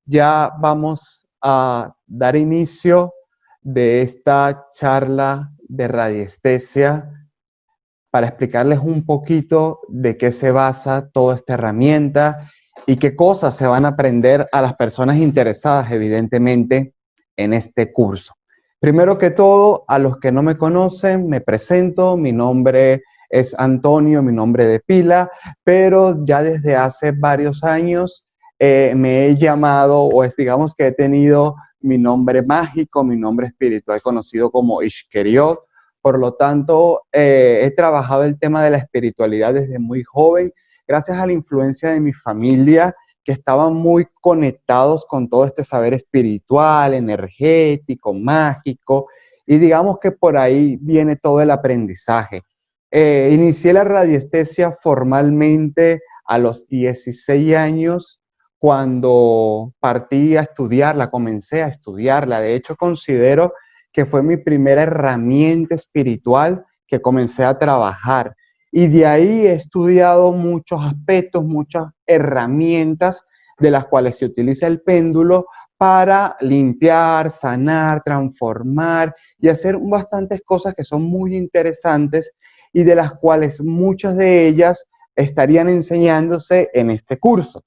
ya vamos a dar inicio de esta charla de radiestesia para explicarles un poquito de qué se basa toda esta herramienta y qué cosas se van a aprender a las personas interesadas, evidentemente, en este curso. Primero que todo, a los que no me conocen, me presento, mi nombre es Antonio, mi nombre de pila, pero ya desde hace varios años me he llamado, o es digamos que he tenido mi nombre mágico, mi nombre espiritual conocido como Ishkeriot. Por lo tanto, he trabajado el tema de la espiritualidad desde muy joven, gracias a la influencia de mi familia, que estaban muy conectados con todo este saber espiritual, energético, mágico, y digamos que por ahí viene todo el aprendizaje. Inicié la radiestesia formalmente a los 16 años, cuando partí a estudiarla, comencé a estudiarla. De hecho, considero que fue mi primera herramienta espiritual que comencé a trabajar. Y de ahí he estudiado muchos aspectos, muchas herramientas de las cuales se utiliza el péndulo para limpiar, sanar, transformar y hacer bastantes cosas que son muy interesantes y de las cuales muchas de ellas estarían enseñándose en este curso.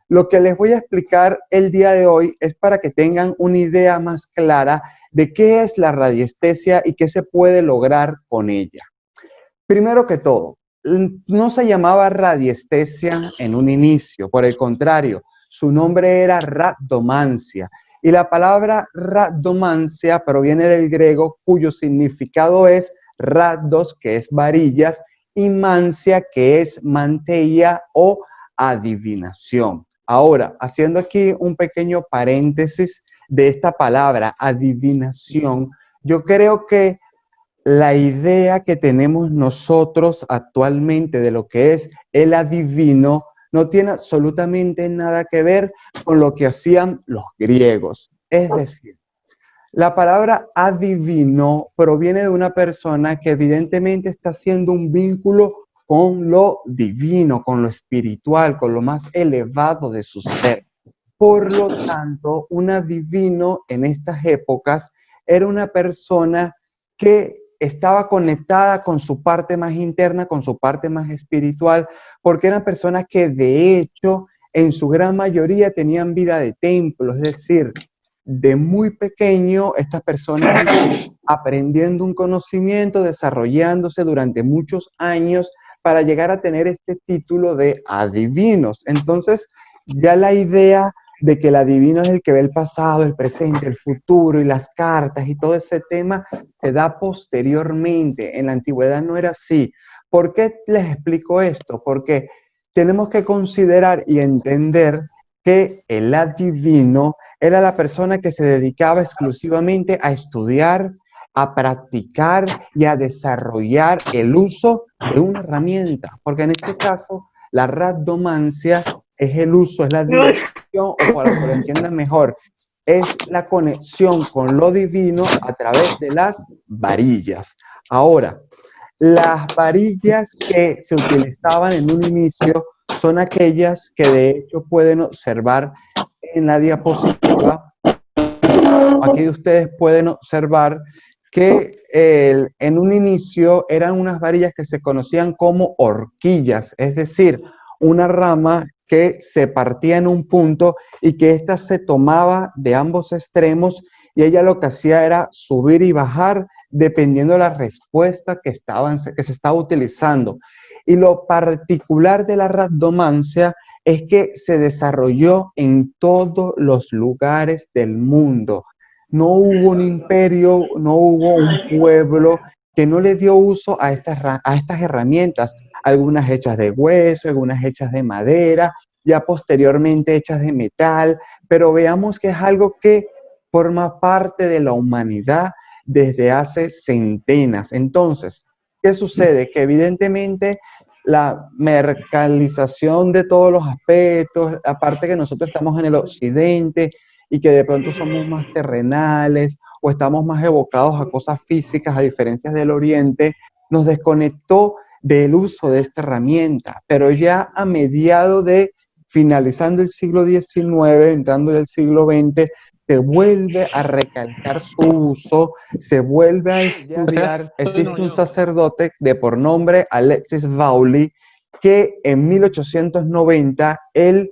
Lo que les voy a explicar el día de hoy es para que tengan una idea más clara de qué es la radiestesia y qué se puede lograr con ella. Primero que todo, no se llamaba radiestesia en un inicio, por el contrario, su nombre era rhabdomancia. Y la palabra rhabdomancia proviene del griego, cuyo significado es rhabdos, que es varillas, y mancia, que es mantella o adivinación. Ahora, haciendo aquí un pequeño paréntesis de esta palabra, adivinación, yo creo que la idea que tenemos nosotros actualmente de lo que es el adivino no tiene absolutamente nada que ver con lo que hacían los griegos. Es decir, la palabra adivino proviene de una persona que evidentemente está haciendo un vínculo con lo divino, con lo espiritual, con lo más elevado de su ser. Por lo tanto, un adivino en estas épocas era una persona que estaba conectada con su parte más interna, con su parte más espiritual, porque eran personas que de hecho en su gran mayoría tenían vida de templo, es decir, de muy pequeño estas personas iban aprendiendo un conocimiento, desarrollándose durante muchos años para llegar a tener este título de adivinos. Entonces, ya la idea de que el adivino es el que ve el pasado, el presente, el futuro y las cartas y todo ese tema se da posteriormente. En la antigüedad no era así. ¿Por qué les explico esto? Porque tenemos que considerar y entender que el adivino era la persona que se dedicaba exclusivamente a estudiar, a practicar y a desarrollar el uso de una herramienta. Porque en este caso, la rhabdomancia es el uso, es la adivinación, o para que lo entiendan mejor, es la conexión con lo divino a través de las varillas. Ahora, las varillas que se utilizaban en un inicio son aquellas que de hecho pueden observar en la diapositiva. Aquí ustedes pueden observar que en un inicio eran unas varillas que se conocían como horquillas, es decir, una rama que se partía en un punto y que ésta se tomaba de ambos extremos y ella lo que hacía era subir y bajar dependiendo de la respuesta que se estaba utilizando. Y lo particular de la rhabdomancia es que se desarrolló en todos los lugares del mundo. No hubo un imperio, no hubo un pueblo que no le dio uso a estas herramientas, algunas hechas de hueso, algunas hechas de madera, ya posteriormente hechas de metal, pero veamos que es algo que forma parte de la humanidad desde hace centenas. Entonces, ¿qué sucede? Que evidentemente la mercantilización de todos los aspectos, aparte que nosotros estamos en el occidente y que de pronto somos más terrenales o estamos más evocados a cosas físicas, a diferencias del oriente, nos desconectó del uso de esta herramienta. Pero ya a mediados de finalizando el siglo XIX, entrando en el siglo XX, se vuelve a recalcar su uso, se vuelve a estudiar. Existe un sacerdote de por nombre Alexis Vauli, que en 1890 él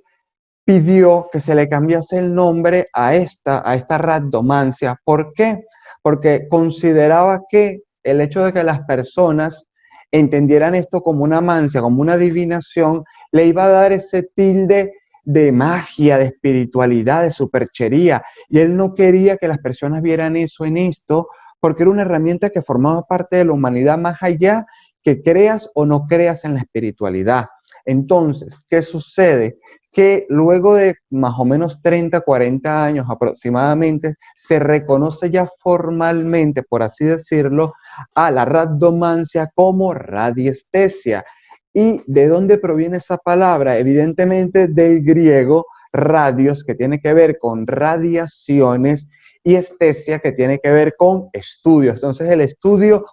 pidió que se le cambiase el nombre a esta rabdomancia. ¿Por qué? Porque consideraba que el hecho de que las personas entendieran esto como una mancia, como una adivinación, le iba a dar ese tilde de magia, de espiritualidad, de superchería. Y él no quería que las personas vieran eso en esto, porque era una herramienta que formaba parte de la humanidad más allá que creas o no creas en la espiritualidad. Entonces, ¿qué sucede? Que luego de más o menos 30, 40 años aproximadamente, se reconoce ya formalmente, por así decirlo, a la rabdomancia como radiestesia. ¿Y de dónde proviene esa palabra? Evidentemente del griego radios, que tiene que ver con radiaciones, y estesia, que tiene que ver con estudios. Entonces, el estudio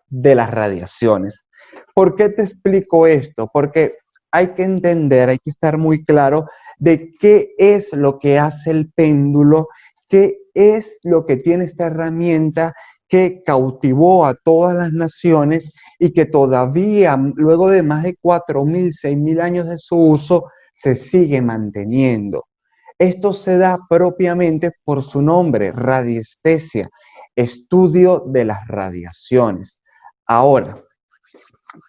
de las radiaciones. ¿Por qué te explico esto? Porque hay que entender, hay que estar muy claro de qué es lo que hace el péndulo, qué es lo que tiene esta herramienta que cautivó a todas las naciones y que todavía, luego de más de 4.000, 6.000 años de su uso, se sigue manteniendo. Esto se da propiamente por su nombre, radiestesia, estudio de las radiaciones. Ahora,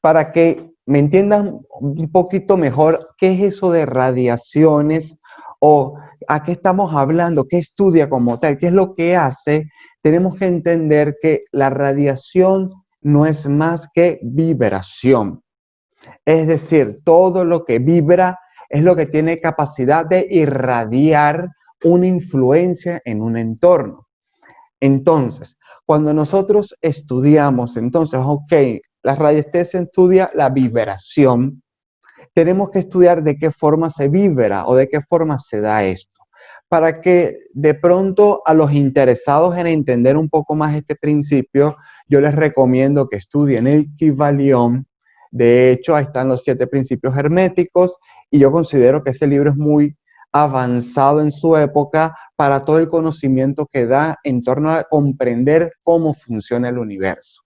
para que me entiendan un poquito mejor, ¿qué es eso de radiaciones o a qué estamos hablando? ¿Qué estudia como tal? ¿Qué es lo que hace? Tenemos que entender que la radiación no es más que vibración. Es decir, todo lo que vibra es lo que tiene capacidad de irradiar una influencia en un entorno. Entonces, cuando nosotros estudiamos, entonces, ok, la radiestesia estudia la vibración, tenemos que estudiar de qué forma se vibra o de qué forma se da esto, para que de pronto a los interesados en entender un poco más este principio, yo les recomiendo que estudien el Kybalión. De hecho, ahí están los 7 principios herméticos y yo considero que ese libro es muy avanzado en su época para todo el conocimiento que da en torno a comprender cómo funciona el universo.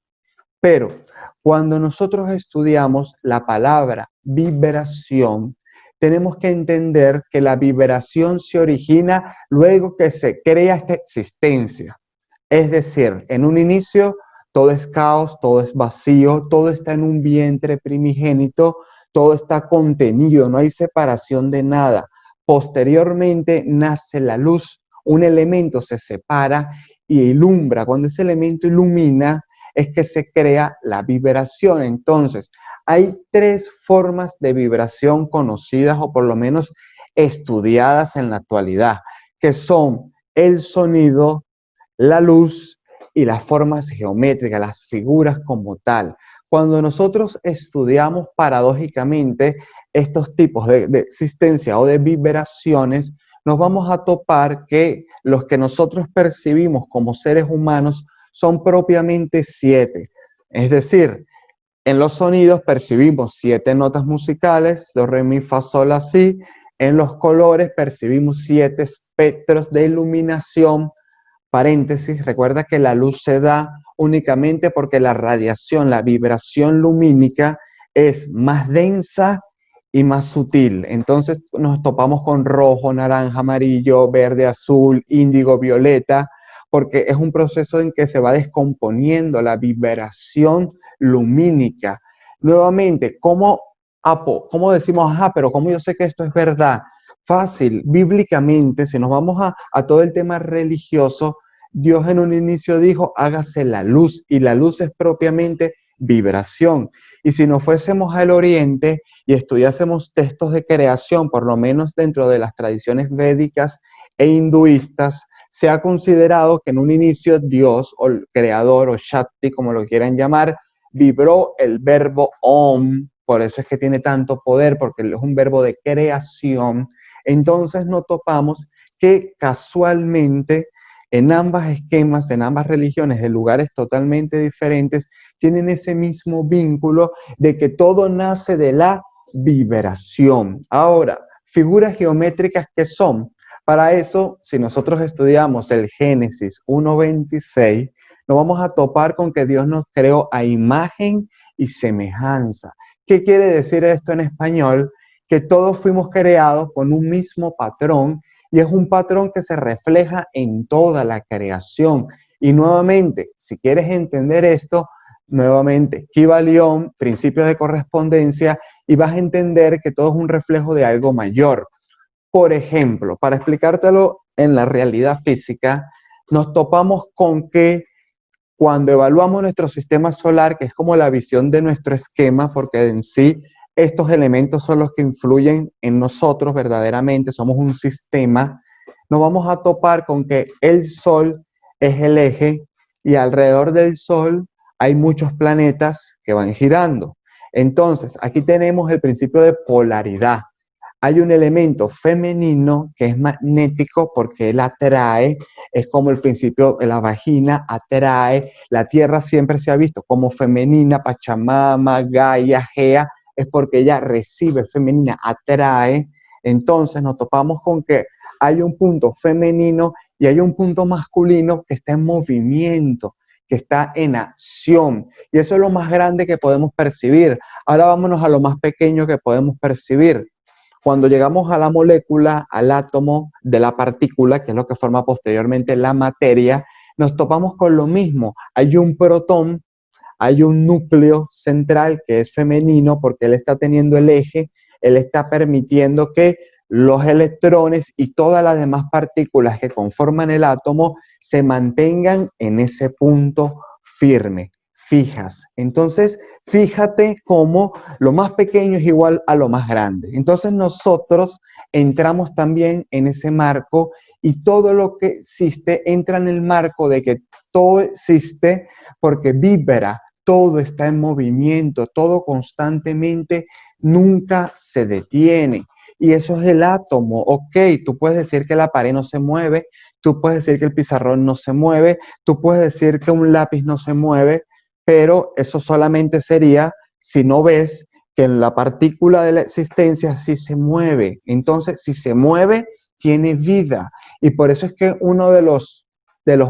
Pero cuando nosotros estudiamos la palabra vibración, tenemos que entender que la vibración se origina luego que se crea esta existencia. Es decir, en un inicio todo es caos, todo es vacío, todo está en un vientre primigénito, todo está contenido, no hay separación de nada. Posteriormente nace la luz, un elemento se separa y ilumbra. Cuando ese elemento ilumina, es que se crea la vibración. Entonces, hay 3 formas de vibración conocidas o por lo menos estudiadas en la actualidad, que son el sonido, la luz y las formas geométricas, las figuras como tal. Cuando nosotros estudiamos paradójicamente estos tipos de existencia o de vibraciones, nos vamos a topar que los que nosotros percibimos como seres humanos son propiamente 7. Es decir, en los sonidos percibimos 7 notas musicales, do, re, mi, fa, sol, la, si. En los colores percibimos 7 espectros de iluminación. Paréntesis, recuerda que la luz se da únicamente porque la radiación, la vibración lumínica es más densa y más sutil. Entonces nos topamos con rojo, naranja, amarillo, verde, azul, índigo, violeta, porque es un proceso en que se va descomponiendo la vibración lumínica. Nuevamente, ¿cómo decimos, ajá, pero cómo yo sé que esto es verdad? Fácil, bíblicamente, si nos vamos a todo el tema religioso, Dios en un inicio dijo, hágase la luz, y la luz es propiamente vibración. Y si nos fuésemos al oriente y estudiásemos textos de creación, por lo menos dentro de las tradiciones védicas e hinduistas, se ha considerado que en un inicio Dios, o el creador, o Shakti, como lo quieran llamar, vibró el verbo Om. Por eso es que tiene tanto poder, porque es un verbo de creación. Entonces nos topamos que casualmente en ambas esquemas, en ambas religiones de lugares totalmente diferentes, tienen ese mismo vínculo de que todo nace de la vibración. Ahora, figuras geométricas que son. Para eso, si nosotros estudiamos el Génesis 1:26, nos vamos a topar con que Dios nos creó a imagen y semejanza. ¿Qué quiere decir esto en español? Que todos fuimos creados con un mismo patrón y es un patrón que se refleja en toda la creación. Y nuevamente, si quieres entender esto, nuevamente, Kybalión, principios de correspondencia, y vas a entender que todo es un reflejo de algo mayor. Por ejemplo, para explicártelo en la realidad física, nos topamos con que cuando evaluamos nuestro sistema solar, que es como la visión de nuestro esquema, porque en sí estos elementos son los que influyen en nosotros verdaderamente, somos un sistema, nos vamos a topar con que el Sol es el eje y alrededor del Sol hay muchos planetas que van girando. Entonces, aquí tenemos el principio de polaridad. Hay un elemento femenino que es magnético porque él atrae, es como el principio de la vagina atrae, la tierra siempre se ha visto como femenina, Pachamama, Gaia, Gea, es porque ella recibe femenina, atrae. Entonces nos topamos con que hay un punto femenino y hay un punto masculino que está en movimiento, que está en acción. Y eso es lo más grande que podemos percibir. Ahora vámonos a lo más pequeño que podemos percibir. Cuando llegamos a la molécula, al átomo de la partícula, que es lo que forma posteriormente la materia, nos topamos con lo mismo. Hay un protón, hay un núcleo central que es femenino porque él está teniendo el eje, él está permitiendo que los electrones y todas las demás partículas que conforman el átomo se mantengan en ese punto firme, fijas. Entonces, fíjate cómo lo más pequeño es igual a lo más grande. Entonces nosotros entramos también en ese marco y todo lo que existe entra en el marco de que todo existe porque vibra, todo está en movimiento, todo constantemente, nunca se detiene. Y eso es el átomo. Ok, tú puedes decir que la pared no se mueve, tú puedes decir que el pizarrón no se mueve, tú puedes decir que un lápiz no se mueve, pero eso solamente sería si no ves que en la partícula de la existencia sí se mueve. Entonces, si se mueve, tiene vida. Y por eso es que uno de los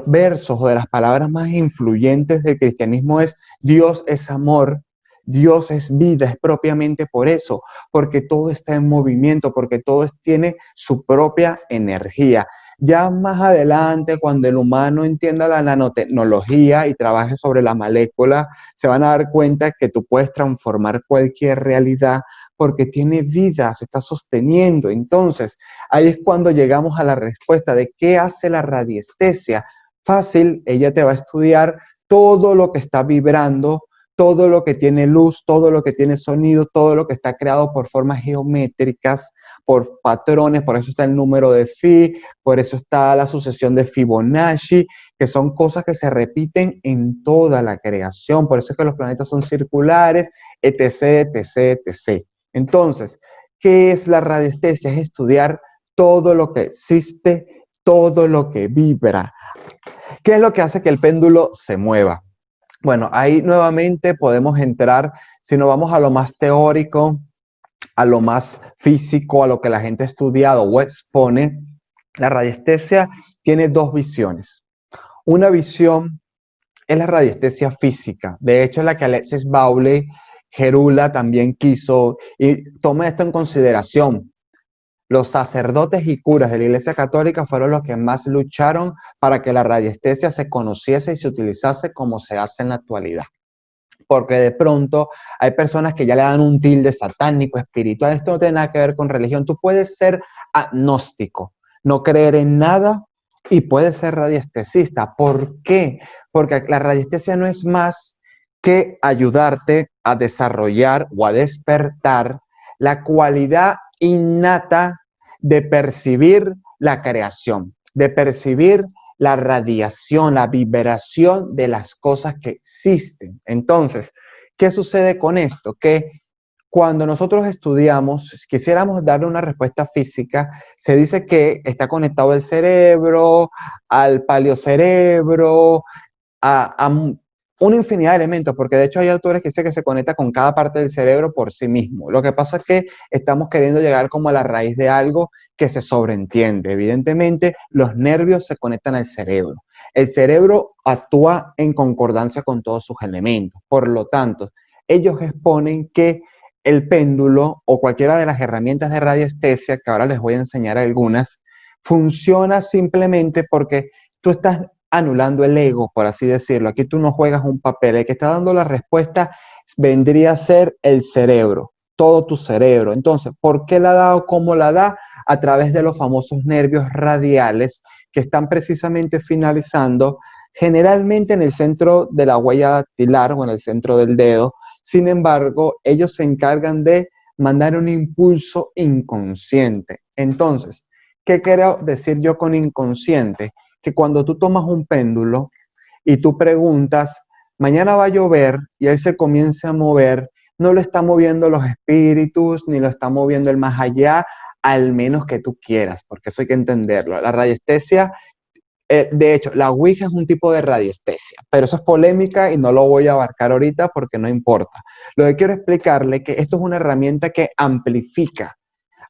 versos o de las palabras más influyentes del cristianismo es Dios es amor, Dios es vida, es propiamente por eso, porque todo está en movimiento, porque todo tiene su propia energía. Ya más adelante, cuando el humano entienda la nanotecnología y trabaje sobre la molécula, se van a dar cuenta que tú puedes transformar cualquier realidad porque tiene vida, se está sosteniendo. Entonces, ahí es cuando llegamos a la respuesta de qué hace la radiestesia. Fácil, ella te va a estudiar todo lo que está vibrando, todo lo que tiene luz, todo lo que tiene sonido, todo lo que está creado por formas geométricas, por patrones, por eso está el número de Phi, por eso está la sucesión de Fibonacci, que son cosas que se repiten en toda la creación, por eso es que los planetas son circulares, etc., etc., etc. Entonces, ¿qué es la radiestesia? Es estudiar todo lo que existe, todo lo que vibra. ¿Qué es lo que hace que el péndulo se mueva? Bueno, ahí nuevamente podemos entrar, si nos vamos a lo más teórico, a lo más físico, a lo que la gente ha estudiado o expone, la radiestesia tiene dos visiones. Una visión es la radiestesia física, de hecho es la que Alexis Bowley, Gerula también quiso, y toma esto en consideración. Los sacerdotes y curas de la Iglesia Católica fueron los que más lucharon para que la radiestesia se conociese y se utilizase como se hace en la actualidad. Porque de pronto hay personas que ya le dan un tilde satánico, espiritual. Esto no tiene nada que ver con religión. Tú puedes ser agnóstico, no creer en nada y puedes ser radiestesista. ¿Por qué? Porque la radiestesia no es más que ayudarte a desarrollar o a despertar la cualidad innata de percibir la creación, de percibir la radiación, la vibración de las cosas que existen. Entonces, ¿qué sucede con esto? Que cuando nosotros estudiamos, si quisiéramos darle una respuesta física, se dice que está conectado el cerebro, al paleocerebro, a una infinidad de elementos, porque de hecho hay autores que dicen que se conecta con cada parte del cerebro por sí mismo. Lo que pasa es que estamos queriendo llegar como a la raíz de algo que se sobreentiende. Evidentemente, los nervios se conectan al cerebro. El cerebro actúa en concordancia con todos sus elementos. Por lo tanto, ellos exponen que el péndulo o cualquiera de las herramientas de radiestesia, que ahora les voy a enseñar algunas, funciona simplemente porque tú estás anulando el ego, por así decirlo. Aquí tú no juegas un papel. El que está dando la respuesta vendría a ser el cerebro, todo tu cerebro. Entonces, ¿por qué la da o cómo la da? A través de los famosos nervios radiales que están precisamente finalizando generalmente en el centro de la huella dactilar o en el centro del dedo. Sin embargo, ellos se encargan de mandar un impulso inconsciente. Entonces, ¿qué quiero decir yo con inconsciente? Que cuando tú tomas un péndulo y tú preguntas, mañana va a llover y él se comienza a mover, no lo está moviendo los espíritus, ni lo está moviendo el más allá, al menos que tú quieras, porque eso hay que entenderlo. La radiestesia, de hecho, la Ouija es un tipo de radiestesia, pero eso es polémica y no lo voy a abarcar ahorita porque no importa. Lo que quiero explicarle es que esto es una herramienta que amplifica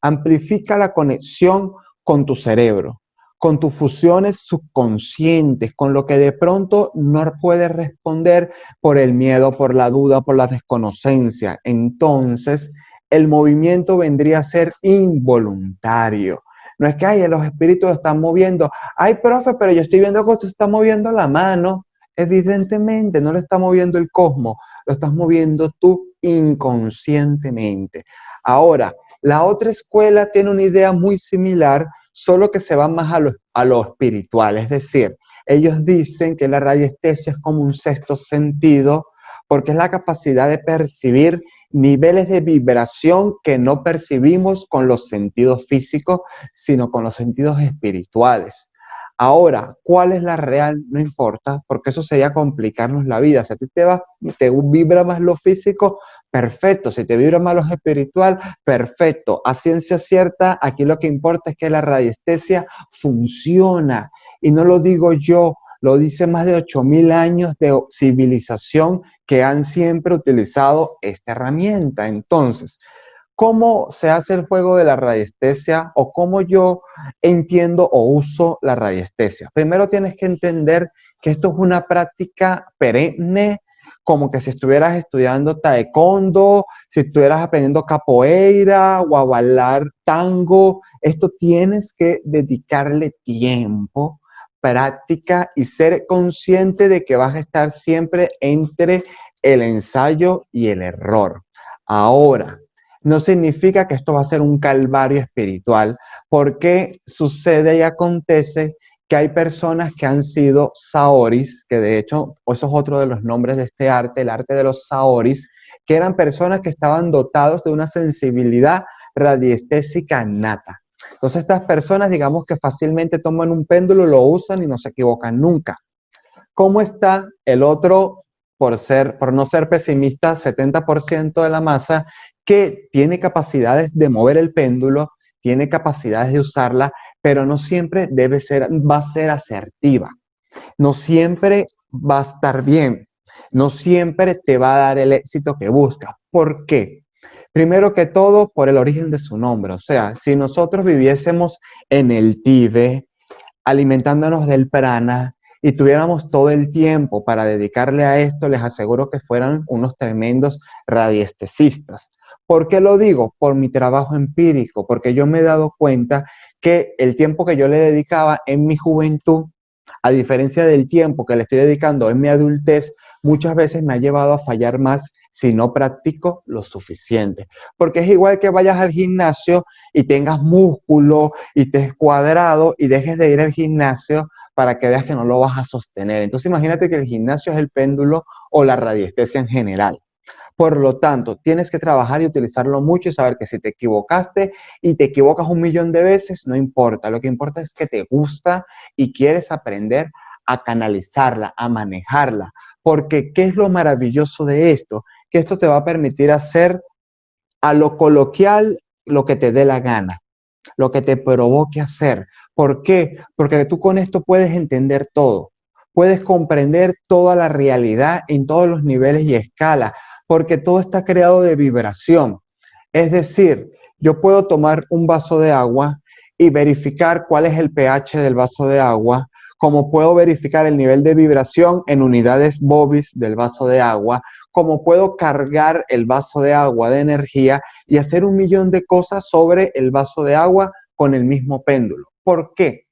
la conexión con tu cerebro, con tus fusiones subconscientes, con lo que de pronto no puedes responder por el miedo, por la duda, por la desconocencia. Entonces, el movimiento vendría a ser involuntario. No es que ay, los espíritus lo están moviendo. Ay, profe, pero yo estoy viendo que se está moviendo la mano. Evidentemente, no lo está moviendo el cosmos, lo estás moviendo tú inconscientemente. Ahora, la otra escuela tiene una idea muy similar, solo que se va más a lo espiritual. Es decir, ellos dicen que la radiestesia es como un sexto sentido, porque es la capacidad de percibir niveles de vibración que no percibimos con los sentidos físicos, sino con los sentidos espirituales. Ahora, ¿cuál es la real? No importa, porque eso sería complicarnos la vida. Si a ti te vibra más lo físico, perfecto. Si te vibra más lo espiritual, perfecto. A ciencia cierta, aquí lo que importa es que la radiestesia funciona. Y no lo digo yo, lo dice más de 8.000 años de civilización que han siempre utilizado esta herramienta. Entonces, ¿cómo se hace el juego de la radiestesia o cómo yo entiendo o uso la radiestesia? Primero tienes que entender que esto es una práctica perenne, como que si estuvieras estudiando taekwondo, si estuvieras aprendiendo capoeira o a bailar tango. Esto tienes que dedicarle tiempo, práctica y ser consciente de que vas a estar siempre entre el ensayo y el error. Ahora, no significa que esto va a ser un calvario espiritual, porque sucede y acontece que hay personas que han sido saoris, que de hecho, eso es otro de los nombres de este arte, el arte de los saoris, que eran personas que estaban dotados de una sensibilidad radiestésica nata. Entonces estas personas, digamos que fácilmente toman un péndulo, lo usan y no se equivocan nunca. ¿Cómo está el otro, por no ser pesimista, 70% de la masa que tiene capacidades de mover el péndulo, tiene capacidades de usarla, pero no siempre va a ser asertiva, no siempre va a estar bien, no siempre te va a dar el éxito que busca? ¿Por qué? Primero que todo, por el origen de su nombre. O sea, si nosotros viviésemos en el Tíbet, alimentándonos del prana y tuviéramos todo el tiempo para dedicarle a esto, les aseguro que fueran unos tremendos radiestesistas. ¿Por qué lo digo? Por mi trabajo empírico, porque yo me he dado cuenta que el tiempo que yo le dedicaba en mi juventud, a diferencia del tiempo que le estoy dedicando en mi adultez, muchas veces me ha llevado a fallar más si no practico lo suficiente. Porque es igual que vayas al gimnasio y tengas músculo y estés cuadrado y dejes de ir al gimnasio para que veas que no lo vas a sostener. Entonces imagínate que el gimnasio es el péndulo o la radiestesia en general. Por lo tanto, tienes que trabajar y utilizarlo mucho y saber que si te equivocaste y te equivocas 1.000.000 de veces, no importa. Lo que importa es que te gusta y quieres aprender a canalizarla, a manejarla. Porque, ¿qué es lo maravilloso de esto? Que esto te va a permitir hacer a lo coloquial lo que te dé la gana, lo que te provoque hacer. ¿Por qué? Porque tú con esto puedes entender todo. puedes comprender toda la realidad en todos los niveles y escalas, porque todo está creado de vibración. Es decir, yo puedo tomar un vaso de agua y verificar cuál es el pH del vaso de agua, como puedo verificar el nivel de vibración en unidades Bobis del vaso de agua, como puedo cargar el vaso de agua de energía y hacer un millón de cosas sobre el vaso de agua con el mismo péndulo. ¿Por qué?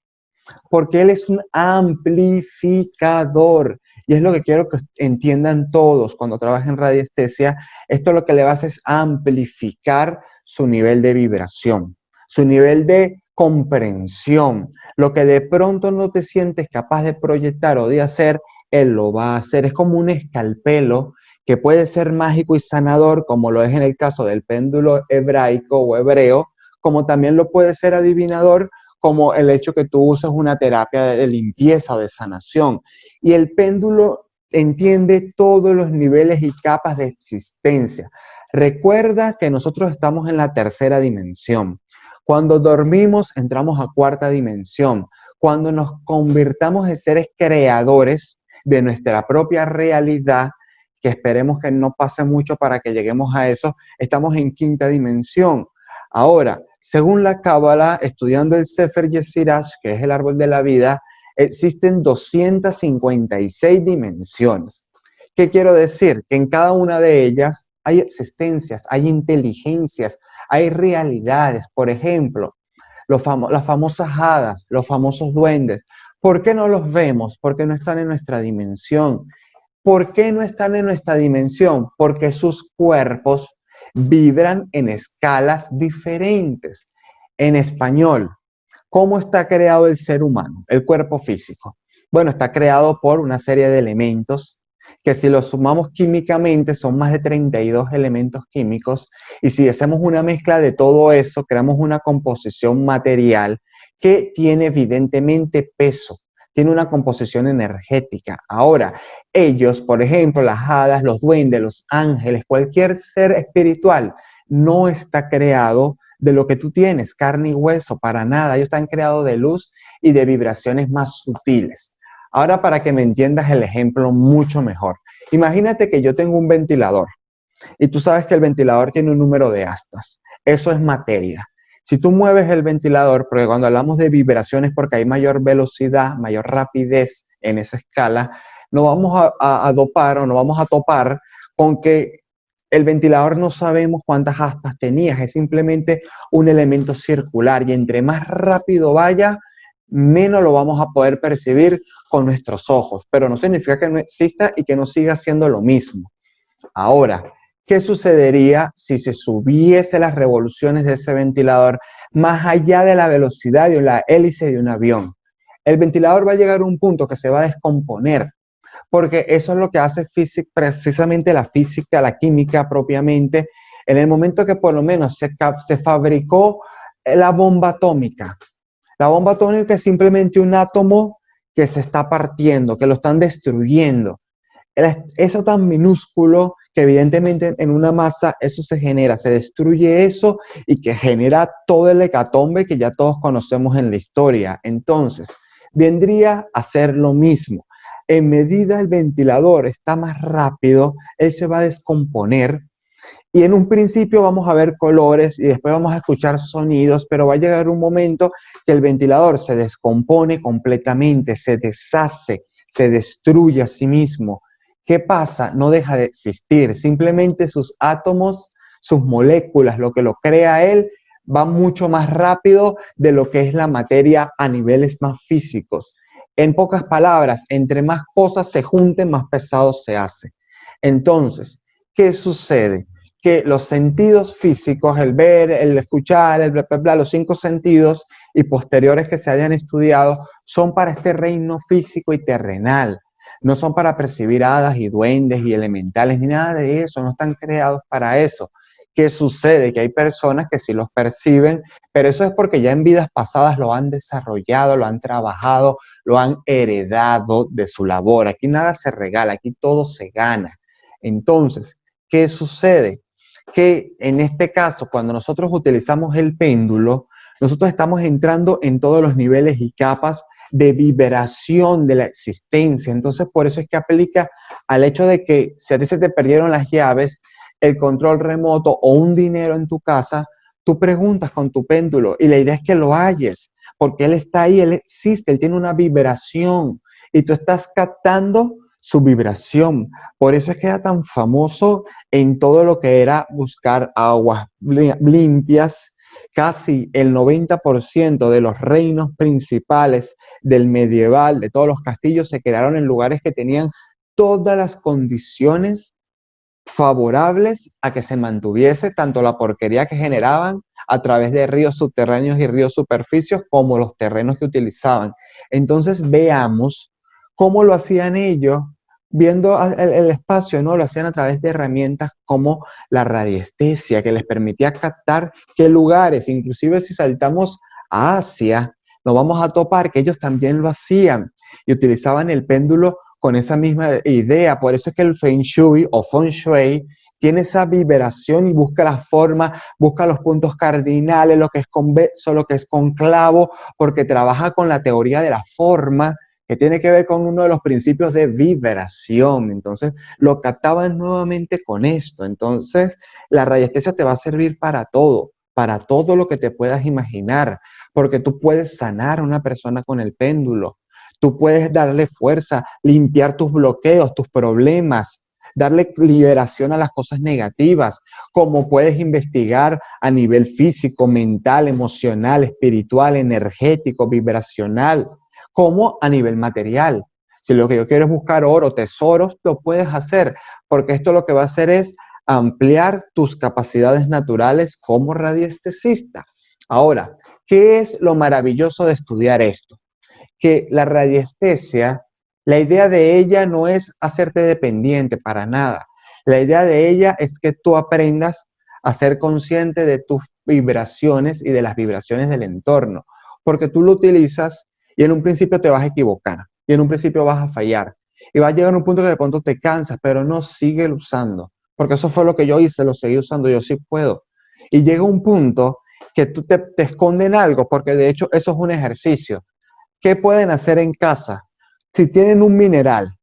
Porque él es un amplificador. Y es lo que quiero que entiendan todos cuando trabajen en radiestesia. Esto lo que le va a hacer es amplificar su nivel de vibración, su nivel de comprensión. Lo que de pronto no te sientes capaz de proyectar o de hacer, él lo va a hacer. Es como un escalpelo que puede ser mágico y sanador, como lo es en el caso del péndulo hebraico o hebreo, como también lo puede ser adivinador, como el hecho que tú uses una terapia de limpieza o de sanación. Y el péndulo entiende todos los niveles y capas de existencia. Recuerda que nosotros estamos en la tercera dimensión. Cuando dormimos, entramos a cuarta dimensión. Cuando nos convirtamos en seres creadores de nuestra propia realidad, que esperemos que no pase mucho para que lleguemos a eso, estamos en quinta dimensión. Ahora, según la Cábala, estudiando el Sefer Yetzirah, que es el árbol de la vida, existen 256 dimensiones. ¿Qué quiero decir? Que en cada una de ellas hay existencias, hay inteligencias, hay realidades. Por ejemplo, las famosas hadas, los famosos duendes. ¿Por qué no los vemos? Porque no están en nuestra dimensión. ¿Por qué no están en nuestra dimensión? Porque sus cuerpos vibran en escalas diferentes. En español, ¿cómo está creado el ser humano, el cuerpo físico? Bueno, está creado por una serie de elementos que si los sumamos químicamente son más de 32 elementos químicos y si hacemos una mezcla de todo eso, creamos una composición material que tiene evidentemente peso, tiene una composición energética. Ahora, ellos, por ejemplo, las hadas, los duendes, los ángeles, cualquier ser espiritual, no está creado de lo que tú tienes, carne y hueso, para nada. Ellos están creados de luz y de vibraciones más sutiles. Ahora, para que me entiendas el ejemplo mucho mejor. Imagínate que yo tengo un ventilador y tú sabes que el ventilador tiene un número de astas. Eso es materia. Si tú mueves el ventilador, porque cuando hablamos de vibraciones, porque hay mayor velocidad, mayor rapidez en esa escala, no vamos a dopar o no vamos a topar con que el ventilador no sabemos cuántas aspas tenía, es simplemente un elemento circular y entre más rápido vaya, menos lo vamos a poder percibir con nuestros ojos, pero no significa que no exista y que no siga siendo lo mismo. Ahora, ¿qué sucedería si se subiese las revoluciones de ese ventilador más allá de la velocidad de la hélice de un avión? El ventilador va a llegar a un punto que se va a descomponer, porque eso es lo que hace precisamente la física, la química propiamente, en el momento que por lo menos se fabricó la bomba atómica. La bomba atómica es simplemente un átomo que se está partiendo, que lo están destruyendo. Eso tan minúsculo que evidentemente en una masa eso se genera, se destruye eso y que genera todo el hecatombe que ya todos conocemos en la historia. Entonces, vendría a ser lo mismo. En medida el ventilador está más rápido, él se va a descomponer y en un principio vamos a ver colores y después vamos a escuchar sonidos, pero va a llegar un momento que el ventilador se descompone completamente, se deshace, se destruye a sí mismo. ¿Qué pasa? No deja de existir, simplemente sus átomos, sus moléculas, lo que lo crea él, va mucho más rápido de lo que es la materia a niveles más físicos. En pocas palabras, entre más cosas se junten, más pesado se hace. Entonces, ¿qué sucede? Que los sentidos físicos, el ver, el escuchar, el bla, bla, bla, los 5 sentidos y posteriores que se hayan estudiado, son para este reino físico y terrenal. No son para percibir hadas y duendes y elementales, ni nada de eso, no están creados para eso. ¿Qué sucede? Que hay personas que sí los perciben, pero eso es porque ya en vidas pasadas lo han desarrollado, lo han trabajado, lo han heredado de su labor. Aquí nada se regala, aquí todo se gana. Entonces, ¿qué sucede? Que en este caso, cuando nosotros utilizamos el péndulo, nosotros estamos entrando en todos los niveles y capas de vibración de la existencia. Entonces, por eso es que aplica al hecho de que si a ti se te perdieron las llaves, el control remoto o un dinero en tu casa, tú preguntas con tu péndulo y la idea es que lo halles, porque él está ahí, él existe, él tiene una vibración y tú estás captando su vibración. Por eso es que era tan famoso en todo lo que era buscar aguas limpias. Casi el 90% de los reinos principales del medieval, de todos los castillos, se crearon en lugares que tenían todas las condiciones favorables a que se mantuviese tanto la porquería que generaban a través de ríos subterráneos y ríos superficios como los terrenos que utilizaban. Entonces veamos cómo lo hacían ellos, viendo el espacio, ¿no? Lo hacían a través de herramientas como la radiestesia, que les permitía captar qué lugares, inclusive si saltamos a Asia, nos vamos a topar que ellos también lo hacían y utilizaban el péndulo con esa misma idea. Por eso es que el Feng Shui o Feng Shui tiene esa vibración y busca la forma, busca los puntos cardinales, lo que es convexo, lo que es conclavo, porque trabaja con la teoría de la forma, que tiene que ver con uno de los principios de vibración. Entonces, lo captaban nuevamente con esto. Entonces, la radiestesia te va a servir para todo lo que te puedas imaginar, porque tú puedes sanar a una persona con el péndulo. Tú puedes darle fuerza, limpiar tus bloqueos, tus problemas, darle liberación a las cosas negativas, como puedes investigar a nivel físico, mental, emocional, espiritual, energético, vibracional, como a nivel material. Si lo que yo quiero es buscar oro, tesoros, lo puedes hacer, porque esto lo que va a hacer es ampliar tus capacidades naturales como radiestesista. Ahora, ¿qué es lo maravilloso de estudiar esto? Que la radiestesia, la idea de ella no es hacerte dependiente para nada. La idea de ella es que tú aprendas a ser consciente de tus vibraciones y de las vibraciones del entorno, porque tú lo utilizas y en un principio te vas a equivocar y en un principio vas a fallar y va a llegar un punto que de pronto te cansas, pero no sigue usando, porque eso fue lo que yo hice, lo seguí usando, yo sí puedo. Y llega un punto que tú te escondes en algo, porque de hecho eso es un ejercicio. ¿Qué pueden hacer en casa? Si tienen un mineral,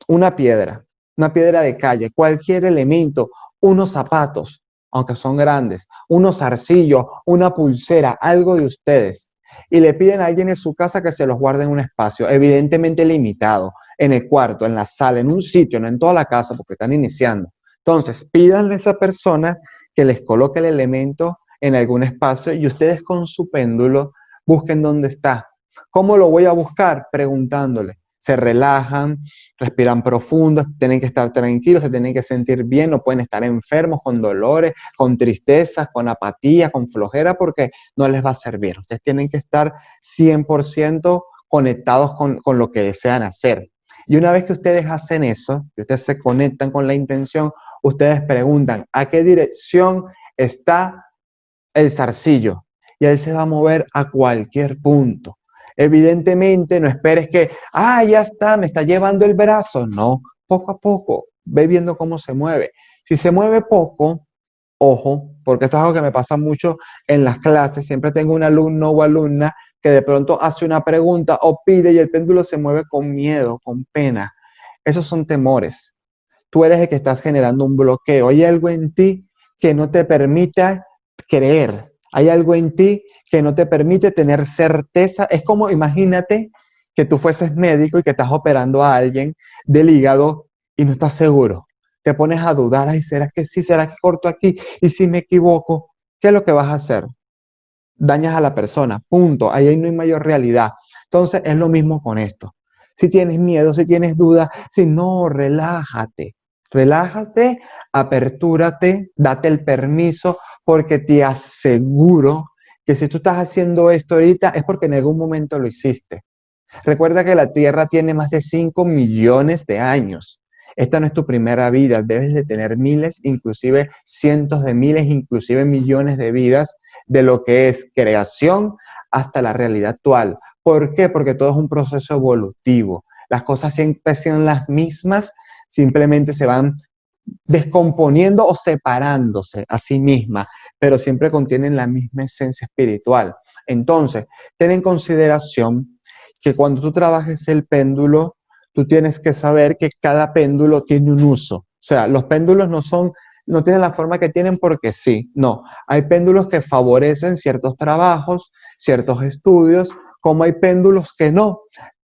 una piedra de calle, cualquier elemento, unos zapatos, aunque son grandes, unos zarcillos, una pulsera, algo de ustedes, y le piden a alguien en su casa que se los guarde en un espacio, evidentemente limitado, en el cuarto, en la sala, en un sitio, no en toda la casa, porque están iniciando. Entonces, pídanle a esa persona que les coloque el elemento en algún espacio y ustedes con su péndulo busquen dónde está. ¿Cómo lo voy a buscar? Preguntándole. Se relajan, respiran profundo, tienen que estar tranquilos, se tienen que sentir bien, no pueden estar enfermos, con dolores, con tristezas, con apatía, con flojera, porque no les va a servir. Ustedes tienen que estar 100% conectados con lo que desean hacer. Y una vez que ustedes hacen eso, que ustedes se conectan con la intención, ustedes preguntan, ¿a qué dirección está el zarcillo? Y él se va a mover a cualquier punto. Evidentemente, no esperes que, ya está, me está llevando el brazo. No, poco a poco, ve viendo cómo se mueve. Si se mueve poco, ojo, porque esto es algo que me pasa mucho en las clases, siempre tengo un alumno o alumna que de pronto hace una pregunta o pide y el péndulo se mueve con miedo, con pena. Esos son temores. Tú eres el que estás generando un bloqueo. Hay algo en ti que no te permita creer. Hay algo en ti que no te permite tener certeza. Es como, imagínate que tú fueses médico y que estás operando a alguien del hígado y no estás seguro. Te pones a dudar, ay, ¿será que sí? ¿Será que corto aquí? Y si me equivoco, ¿qué es lo que vas a hacer? Dañas a la persona, punto. Ahí no hay mayor realidad. Entonces es lo mismo con esto. Si tienes miedo, si tienes dudas, si no, relájate. Relájate, apertúrate, date el permiso, porque te aseguro que si tú estás haciendo esto ahorita es porque en algún momento lo hiciste. Recuerda que la Tierra tiene más de 5 millones de años. Esta no es tu primera vida, debes de tener miles, inclusive cientos de miles, inclusive millones de vidas de lo que es creación hasta la realidad actual. ¿Por qué? Porque todo es un proceso evolutivo. Las cosas siempre son las mismas, simplemente se van descomponiendo o separándose a sí mismas, pero siempre contienen la misma esencia espiritual. Entonces, ten en consideración que cuando tú trabajes el péndulo, tú tienes que saber que cada péndulo tiene un uso. O sea, los péndulos no tienen la forma que tienen porque sí, no. Hay péndulos que favorecen ciertos trabajos, ciertos estudios, como hay péndulos que no.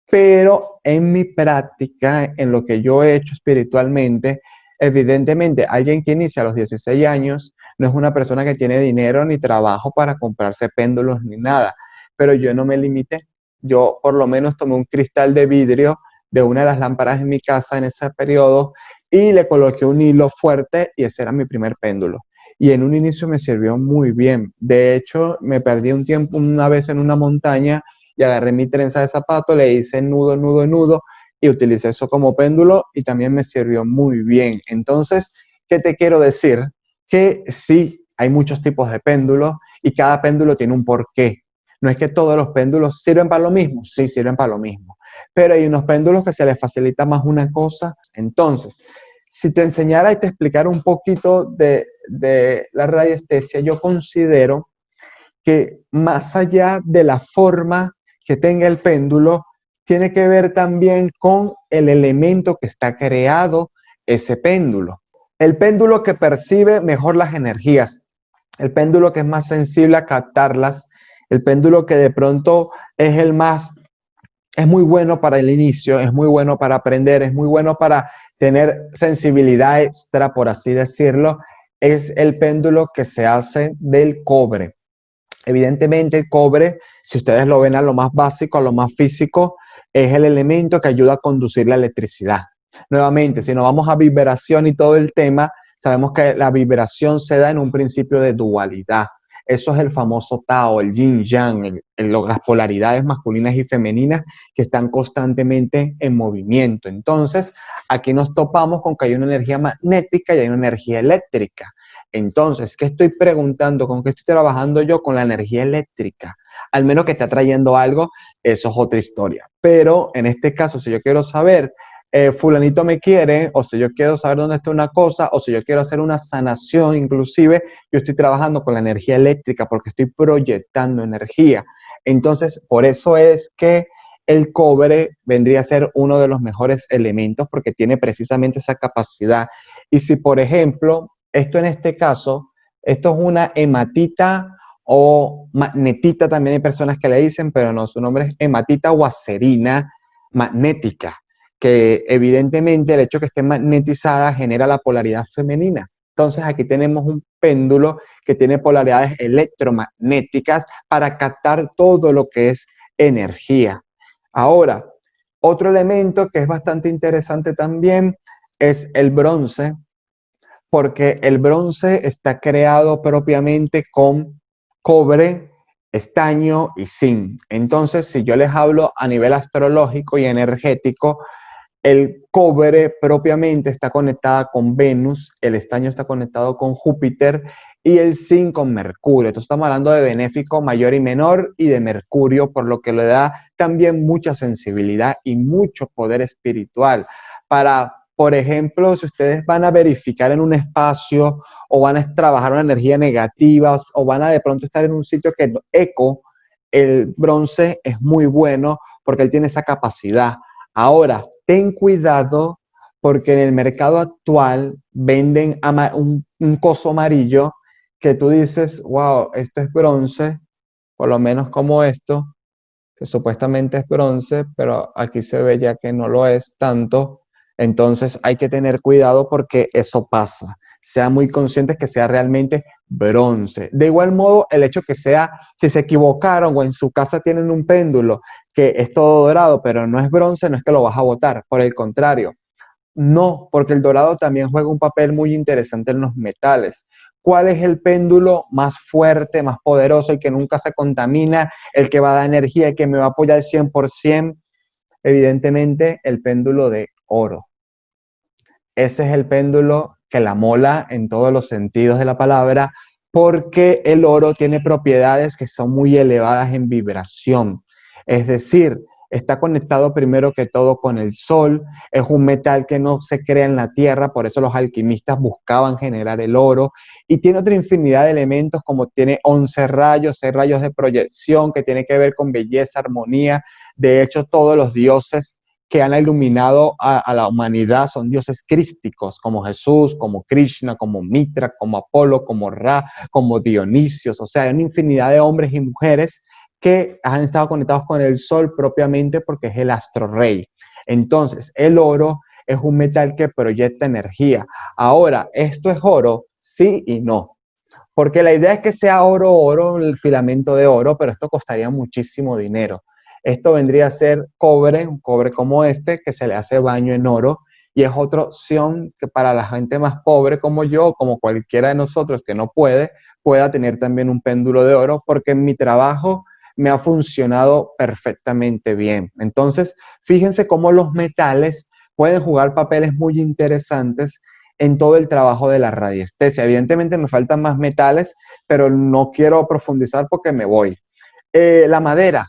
Pero en mi práctica, en lo que yo he hecho espiritualmente, evidentemente, alguien que inicia a los 16 años no es una persona que tiene dinero ni trabajo para comprarse péndulos ni nada. Pero yo no me limité. Yo por lo menos tomé un cristal de vidrio de una de las lámparas en mi casa en ese periodo y le coloqué un hilo fuerte y ese era mi primer péndulo. Y en un inicio me sirvió muy bien. De hecho, me perdí un tiempo una vez en una montaña y agarré mi trenza de zapato, le hice nudo, nudo, nudo y utilicé eso como péndulo y también me sirvió muy bien. Entonces, ¿qué te quiero decir? Que sí, hay muchos tipos de péndulos y cada péndulo tiene un porqué. No es que todos los péndulos sirven para lo mismo, sí sirven para lo mismo, pero hay unos péndulos que se les facilita más una cosa. Entonces, si te enseñara y te explicara un poquito de la radiestesia, yo considero que más allá de la forma que tenga el péndulo, tiene que ver también con el elemento que está creado ese péndulo. El péndulo que percibe mejor las energías, el péndulo que es más sensible a captarlas, el péndulo que de pronto es el más, es muy bueno para el inicio, es muy bueno para aprender, es muy bueno para tener sensibilidad extra, por así decirlo, es el péndulo que se hace del cobre. Evidentemente, el cobre, si ustedes lo ven a lo más básico, a lo más físico, es el elemento que ayuda a conducir la electricidad. Nuevamente, si nos vamos a vibración y todo el tema, sabemos que la vibración se da en un principio de dualidad. Eso es el famoso Tao, el Yin Yang, las polaridades masculinas y femeninas que están constantemente en movimiento. Entonces, aquí nos topamos con que hay una energía magnética y hay una energía eléctrica. Entonces, ¿qué estoy preguntando? ¿Con qué estoy trabajando yo? Con la energía eléctrica. Al menos que esté trayendo algo, eso es otra historia. Pero en este caso, si yo quiero saber, fulanito me quiere, o si yo quiero saber dónde está una cosa, o si yo quiero hacer una sanación, inclusive, yo estoy trabajando con la energía eléctrica porque estoy proyectando energía. Entonces, por eso es que el cobre vendría a ser uno de los mejores elementos porque tiene precisamente esa capacidad. Y si, por ejemplo, esto en este caso, esto es una hematita o magnetita, también hay personas que le dicen, pero no, su nombre es hematita o acerina magnética, que evidentemente el hecho que esté magnetizada genera la polaridad femenina. Entonces aquí tenemos un péndulo que tiene polaridades electromagnéticas para captar todo lo que es energía. Ahora, otro elemento que es bastante interesante también es el bronce, porque el bronce está creado propiamente con cobre, estaño y zinc. Entonces, si yo les hablo a nivel astrológico y energético, el cobre propiamente está conectada con Venus, el estaño está conectado con Júpiter y el zinc con Mercurio. Entonces estamos hablando de benéfico mayor y menor y de Mercurio, por lo que le da también mucha sensibilidad y mucho poder espiritual para, por ejemplo, si ustedes van a verificar en un espacio o van a trabajar una energía negativa o van a de pronto estar en un sitio que es eco, el bronce es muy bueno porque él tiene esa capacidad. Ahora, ten cuidado porque en el mercado actual venden un coso amarillo que tú dices, wow, esto es bronce, por lo menos como esto, que supuestamente es bronce, pero aquí se ve ya que no lo es tanto. Entonces hay que tener cuidado porque eso pasa. Sean muy conscientes que sea realmente bronce. De igual modo, el hecho que sea, si se equivocaron o en su casa tienen un péndulo que es todo dorado, pero no es bronce, no es que lo vas a botar. Por el contrario, no, porque el dorado también juega un papel muy interesante en los metales. ¿Cuál es el péndulo más fuerte, más poderoso, el que nunca se contamina, el que va a dar energía, el que me va a apoyar al 100%? Evidentemente, el péndulo de oro. Ese es el péndulo que la mola en todos los sentidos de la palabra, porque el oro tiene propiedades que son muy elevadas en vibración. Es decir, está conectado primero que todo con el sol, es un metal que no se crea en la tierra, por eso los alquimistas buscaban generar el oro, y tiene otra infinidad de elementos como tiene 11 rayos, 6 rayos de proyección, que tiene que ver con belleza, armonía, De hecho, todos los dioses que han iluminado a la humanidad son dioses crísticos, como Jesús, como Krishna, como Mitra, como Apolo, como Ra, como Dionisios. O sea, hay una infinidad de hombres y mujeres que han estado conectados con el sol propiamente porque es el astro rey. Entonces, el oro es un metal que proyecta energía. Ahora, ¿esto es oro? Sí y no. Porque la idea es que sea oro, oro, el filamento de oro, pero esto costaría muchísimo dinero. Esto vendría a ser cobre, un cobre como este, que se le hace baño en oro, y es otra opción que para la gente más pobre como yo, como cualquiera de nosotros que no puede, pueda tener también un péndulo de oro, porque en mi trabajo me ha funcionado perfectamente bien. Entonces, fíjense cómo los metales pueden jugar papeles muy interesantes en todo el trabajo de la radiestesia. Evidentemente me faltan más metales, pero no quiero profundizar porque me voy. La madera,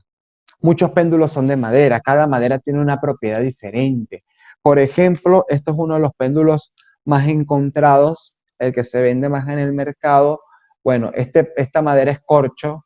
muchos péndulos son de madera, cada madera tiene una propiedad diferente. Por ejemplo, esto es uno de los péndulos más encontrados, el que se vende más en el mercado. Bueno, esta madera es corcho,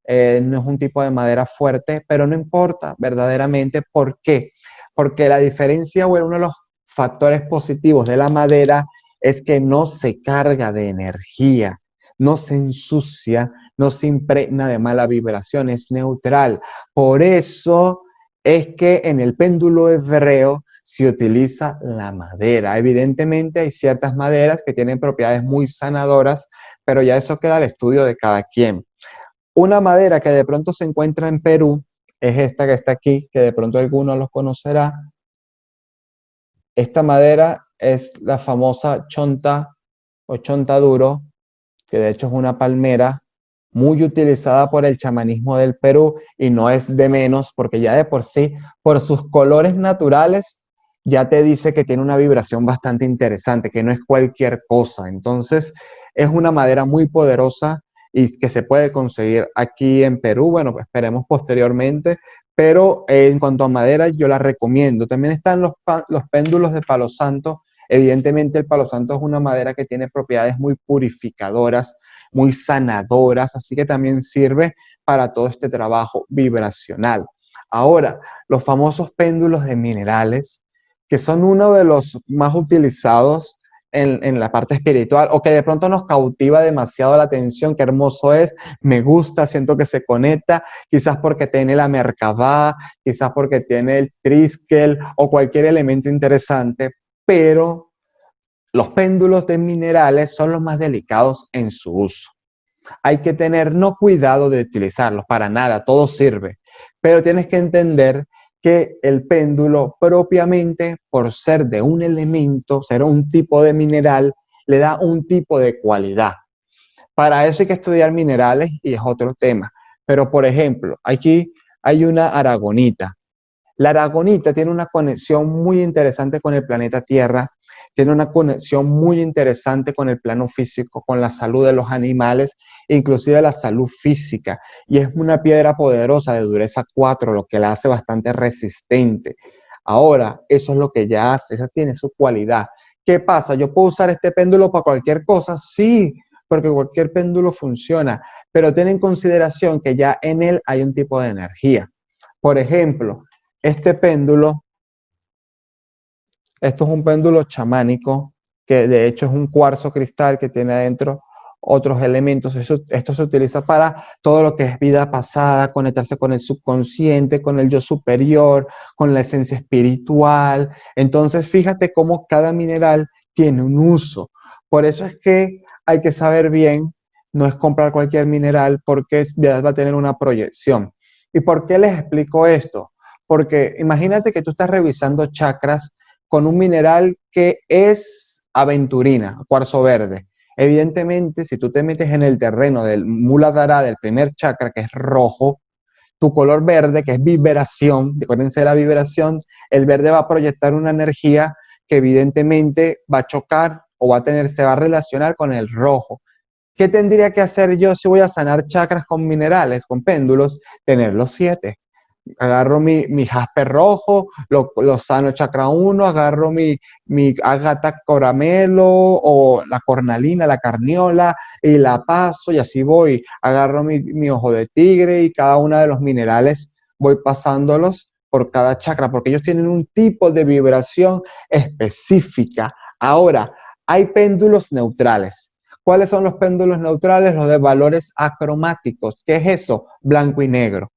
no es un tipo de madera fuerte, pero no importa verdaderamente por qué. Porque la diferencia, bueno, uno de los factores positivos de la madera es que no se carga de energía, no se ensucia, no se impregna de mala vibración, es neutral. Por eso es que en el péndulo hebreo se utiliza la madera. Evidentemente hay ciertas maderas que tienen propiedades muy sanadoras, pero ya eso queda al estudio de cada quien. Una madera que de pronto se encuentra en Perú es esta que está aquí, que de pronto alguno los conocerá. Esta madera es la famosa chonta o chontaduro, que de hecho es una palmera muy utilizada por el chamanismo del Perú y no es de menos porque ya de por sí, por sus colores naturales, ya te dice que tiene una vibración bastante interesante, que no es cualquier cosa. Entonces, es una madera muy poderosa y que se puede conseguir aquí en Perú. Bueno, pues esperemos posteriormente, pero en cuanto a madera, yo la recomiendo. También están los péndulos de palo santo. Evidentemente, el palo santo es una madera que tiene propiedades muy purificadoras, muy sanadoras, así que también sirve para todo este trabajo vibracional. Ahora, los famosos péndulos de minerales, que son uno de los más utilizados en la parte espiritual o que de pronto nos cautiva demasiado la atención, qué hermoso es, me gusta, siento que se conecta, quizás porque tiene la Merkabah, quizás porque tiene el Triskel o cualquier elemento interesante, pero los péndulos de minerales son los más delicados en su uso. Hay que tener no cuidado de utilizarlos, para nada, todo sirve, pero tienes que entender que el péndulo propiamente, por ser de un elemento, ser un tipo de mineral, le da un tipo de cualidad. Para eso hay que estudiar minerales y es otro tema. Pero, por ejemplo, aquí hay una aragonita. La aragonita tiene una conexión muy interesante con el planeta Tierra, tiene una conexión muy interesante con el plano físico, con la salud de los animales, inclusive la salud física. Y es una piedra poderosa de dureza 4, lo que la hace bastante resistente. Ahora, eso es lo que ya hace, esa tiene su cualidad. ¿Qué pasa? ¿Yo puedo usar este péndulo para cualquier cosa? Sí, porque cualquier péndulo funciona, pero ten en consideración que ya en él hay un tipo de energía. Por ejemplo, este péndulo, esto es un péndulo chamánico, que de hecho es un cuarzo cristal que tiene adentro otros elementos. Esto se utiliza para todo lo que es vida pasada, conectarse con el subconsciente, con el yo superior, con la esencia espiritual. Entonces, fíjate cómo cada mineral tiene un uso. Por eso es que hay que saber bien, no es comprar cualquier mineral porque ya va a tener una proyección. ¿Y por qué les explico esto? Porque imagínate que tú estás revisando chakras con un mineral que es aventurina, cuarzo verde. Evidentemente, si tú te metes en el terreno del Muladhara, del primer chakra, que es rojo, tu color verde, que es vibración, acuérdense de la vibración, el verde va a proyectar una energía que evidentemente va a chocar o va a tener, se va a relacionar con el rojo. ¿Qué tendría que hacer yo si voy a sanar chakras con minerales, con péndulos? Tener los 7. Agarro mi jaspe rojo, lo sano chakra 1, agarro mi ágata coramelo o la cornalina, la carniola, y la paso y así voy. Agarro mi ojo de tigre y cada uno de los minerales voy pasándolos por cada chakra, porque ellos tienen un tipo de vibración específica. Ahora, hay péndulos neutrales. ¿Cuáles son los péndulos neutrales? Los de valores acromáticos. ¿Qué es eso? Blanco y negro.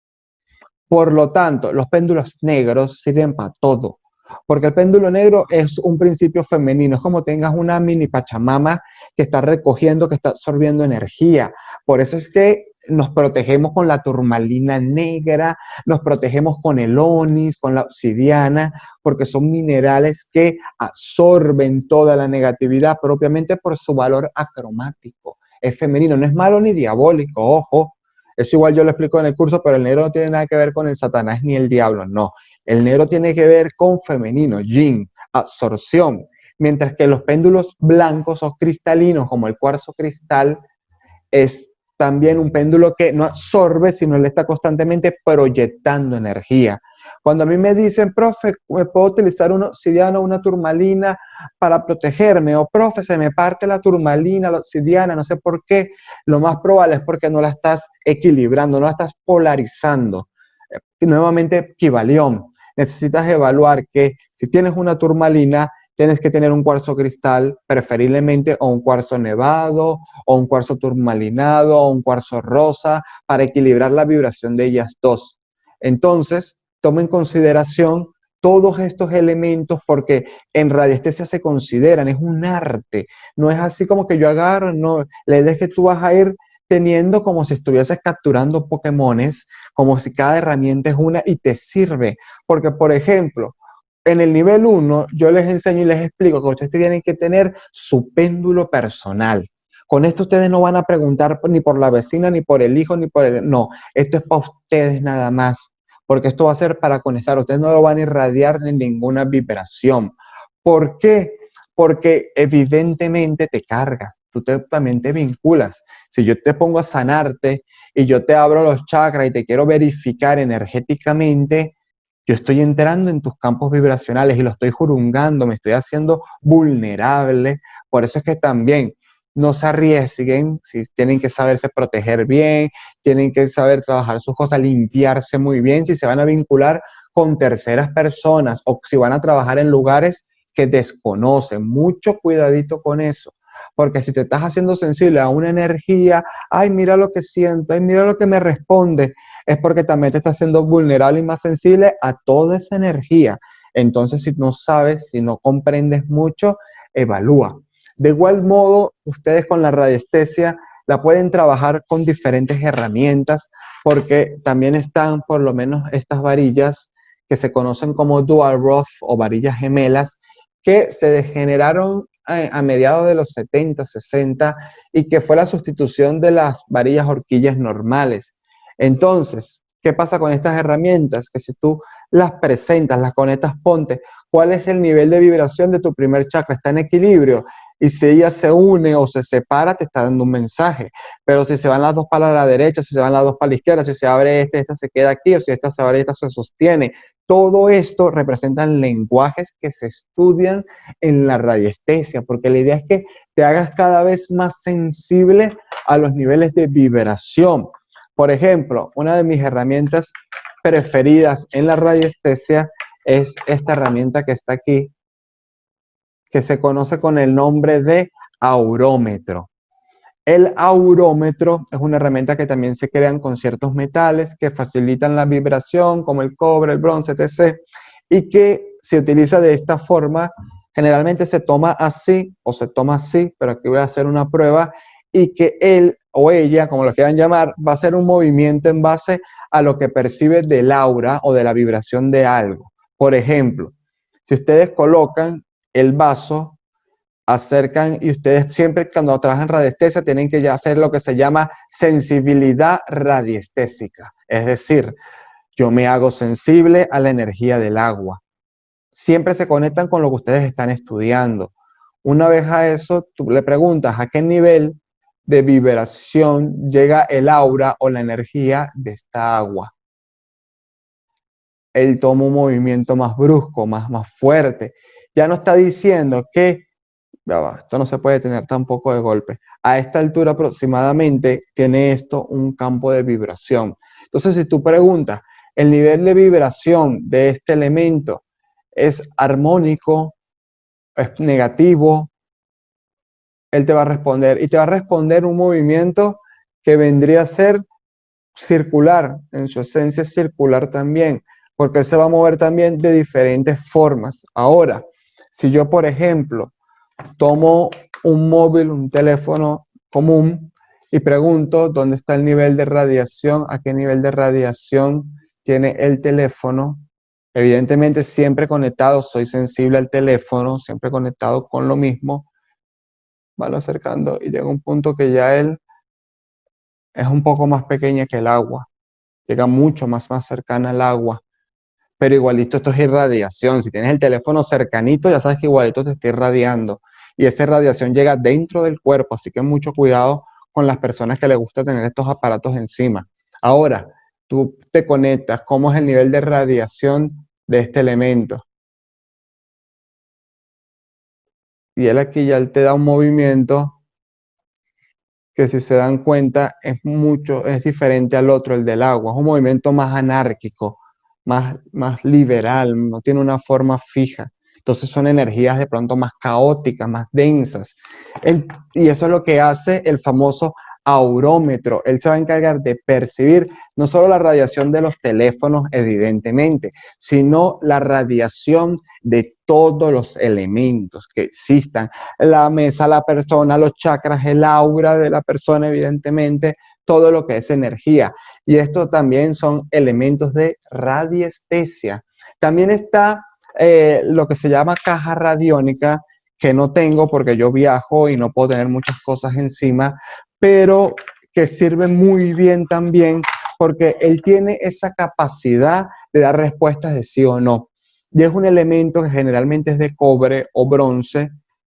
Por lo tanto, los péndulos negros sirven para todo, porque el péndulo negro es un principio femenino, es como tengas una mini pachamama que está recogiendo, que está absorbiendo energía. Por eso es que nos protegemos con la turmalina negra, nos protegemos con el onis, con la obsidiana, porque son minerales que absorben toda la negatividad propiamente por su valor acromático. Es femenino, no es malo ni diabólico, ojo. Eso igual yo lo explico en el curso, pero el negro no tiene nada que ver con el Satanás ni el diablo, no. El negro tiene que ver con femenino, yin, absorción. Mientras que los péndulos blancos o cristalinos, como el cuarzo cristal, es también un péndulo que no absorbe, sino le está constantemente proyectando energía. Cuando a mí me dicen, profe, ¿me puedo utilizar una obsidiana o una turmalina para protegerme? O profe, se me parte la turmalina, la obsidiana, no sé por qué. Lo más probable es porque no la estás equilibrando, no la estás polarizando. Y nuevamente, equivalión. Necesitas evaluar que si tienes una turmalina, tienes que tener un cuarzo cristal, preferiblemente, o un cuarzo nevado, o un cuarzo turmalinado, o un cuarzo rosa, para equilibrar la vibración de ellas dos. Entonces, toma en consideración todos estos elementos porque en radiestesia se consideran, es un arte, no es así como que yo agarro, no, la idea es que tú vas a ir teniendo como si estuvieses capturando Pokémones, como si cada herramienta es una y te sirve, porque por ejemplo, en el nivel 1 yo les enseño y les explico que ustedes tienen que tener su péndulo personal. Con esto ustedes no van a preguntar ni por la vecina, ni por el hijo, ni por el... No, esto es para ustedes nada más, porque esto va a ser para conectar. Ustedes no lo van a irradiar ni ninguna vibración. ¿Por qué? Porque evidentemente te cargas, tú también te vinculas. Si yo te pongo a sanarte y yo te abro los chakras y te quiero verificar energéticamente, yo estoy entrando en tus campos vibracionales y lo estoy jurungando, me estoy haciendo vulnerable. Por eso es que también no se arriesguen, si tienen que saberse proteger bien, tienen que saber trabajar sus cosas, limpiarse muy bien, si se van a vincular con terceras personas o si van a trabajar en lugares que desconocen. Mucho cuidadito con eso, porque si te estás haciendo sensible a una energía, ay, mira lo que siento, ay, mira lo que me responde, es porque también te estás haciendo vulnerable y más sensible a toda esa energía. Entonces, si no sabes, si no comprendes mucho, evalúa. De igual modo, ustedes con la radiestesia la pueden trabajar con diferentes herramientas, porque también están por lo menos estas varillas que se conocen como dual rough o varillas gemelas, que se degeneraron a mediados de los 70, 60 y que fue la sustitución de las varillas horquillas normales. Entonces, ¿qué pasa con estas herramientas? Que si tú las presentas, las conectas, ponte, ¿cuál es el nivel de vibración de tu primer chakra? ¿Está en equilibrio? Y si ella se une o se separa, te está dando un mensaje. Pero si se van las dos para la derecha, si se van las dos para la izquierda, si se abre esta se queda aquí, o si esta se abre, esta se sostiene. Todo esto representan lenguajes que se estudian en la radiestesia, porque la idea es que te hagas cada vez más sensible a los niveles de vibración. Por ejemplo, una de mis herramientas preferidas en la radiestesia es esta herramienta que está aquí, que se conoce con el nombre de aurómetro. El aurómetro es una herramienta que también se crean con ciertos metales que facilitan la vibración, como el cobre, el bronce, etc. Y que se utiliza de esta forma. Generalmente se toma así o se toma así, pero aquí voy a hacer una prueba y que él o ella, como lo quieran llamar, va a hacer un movimiento en base a lo que percibe del aura o de la vibración de algo. Por ejemplo, si ustedes colocan el vaso, acercan y ustedes siempre cuando trabajan radiestesia tienen que ya hacer lo que se llama sensibilidad radiestésica. Es decir, yo me hago sensible a la energía del agua. Siempre se conectan con lo que ustedes están estudiando. Una vez a eso, tú le preguntas a qué nivel de vibración llega el aura o la energía de esta agua. Él toma un movimiento más brusco, más fuerte. Ya no está diciendo que esto no se puede tener tampoco de golpe. A esta altura aproximadamente tiene esto un campo de vibración. Entonces, si tú preguntas, el nivel de vibración de este elemento es armónico, es negativo, él te va a responder y te va a responder un movimiento que vendría a ser circular, en su esencia es circular también, porque él se va a mover también de diferentes formas. Ahora, si yo, por ejemplo, tomo un móvil, un teléfono común y pregunto dónde está el nivel de radiación, a qué nivel de radiación tiene el teléfono, evidentemente siempre conectado, soy sensible al teléfono, siempre conectado con lo mismo, van acercando y llega un punto que ya él es un poco más pequeña que el agua, llega mucho más cercana al agua, pero igualito esto es irradiación. Si tienes el teléfono cercanito, ya sabes que igualito te está irradiando. Y esa radiación llega dentro del cuerpo, así que mucho cuidado con las personas que les gusta tener estos aparatos encima. Ahora, tú te conectas, ¿cómo es el nivel de radiación de este elemento? Y él aquí ya él te da un movimiento que si se dan cuenta es diferente al otro, el del agua. Es un movimiento más anárquico, más liberal, no tiene una forma fija. Entonces son energías de pronto más caóticas, más densas. Y eso es lo que hace el famoso aurómetro. Él se va a encargar de percibir no solo la radiación de los teléfonos, evidentemente, sino la radiación de todos los elementos que existan. La mesa, la persona, los chakras, el aura de la persona, evidentemente, todo lo que es energía. Y esto también son elementos de radiestesia. También está lo que se llama caja radiónica, que no tengo porque yo viajo y no puedo tener muchas cosas encima, pero que sirve muy bien también porque él tiene esa capacidad de dar respuestas de sí o no. Y es un elemento que generalmente es de cobre o bronce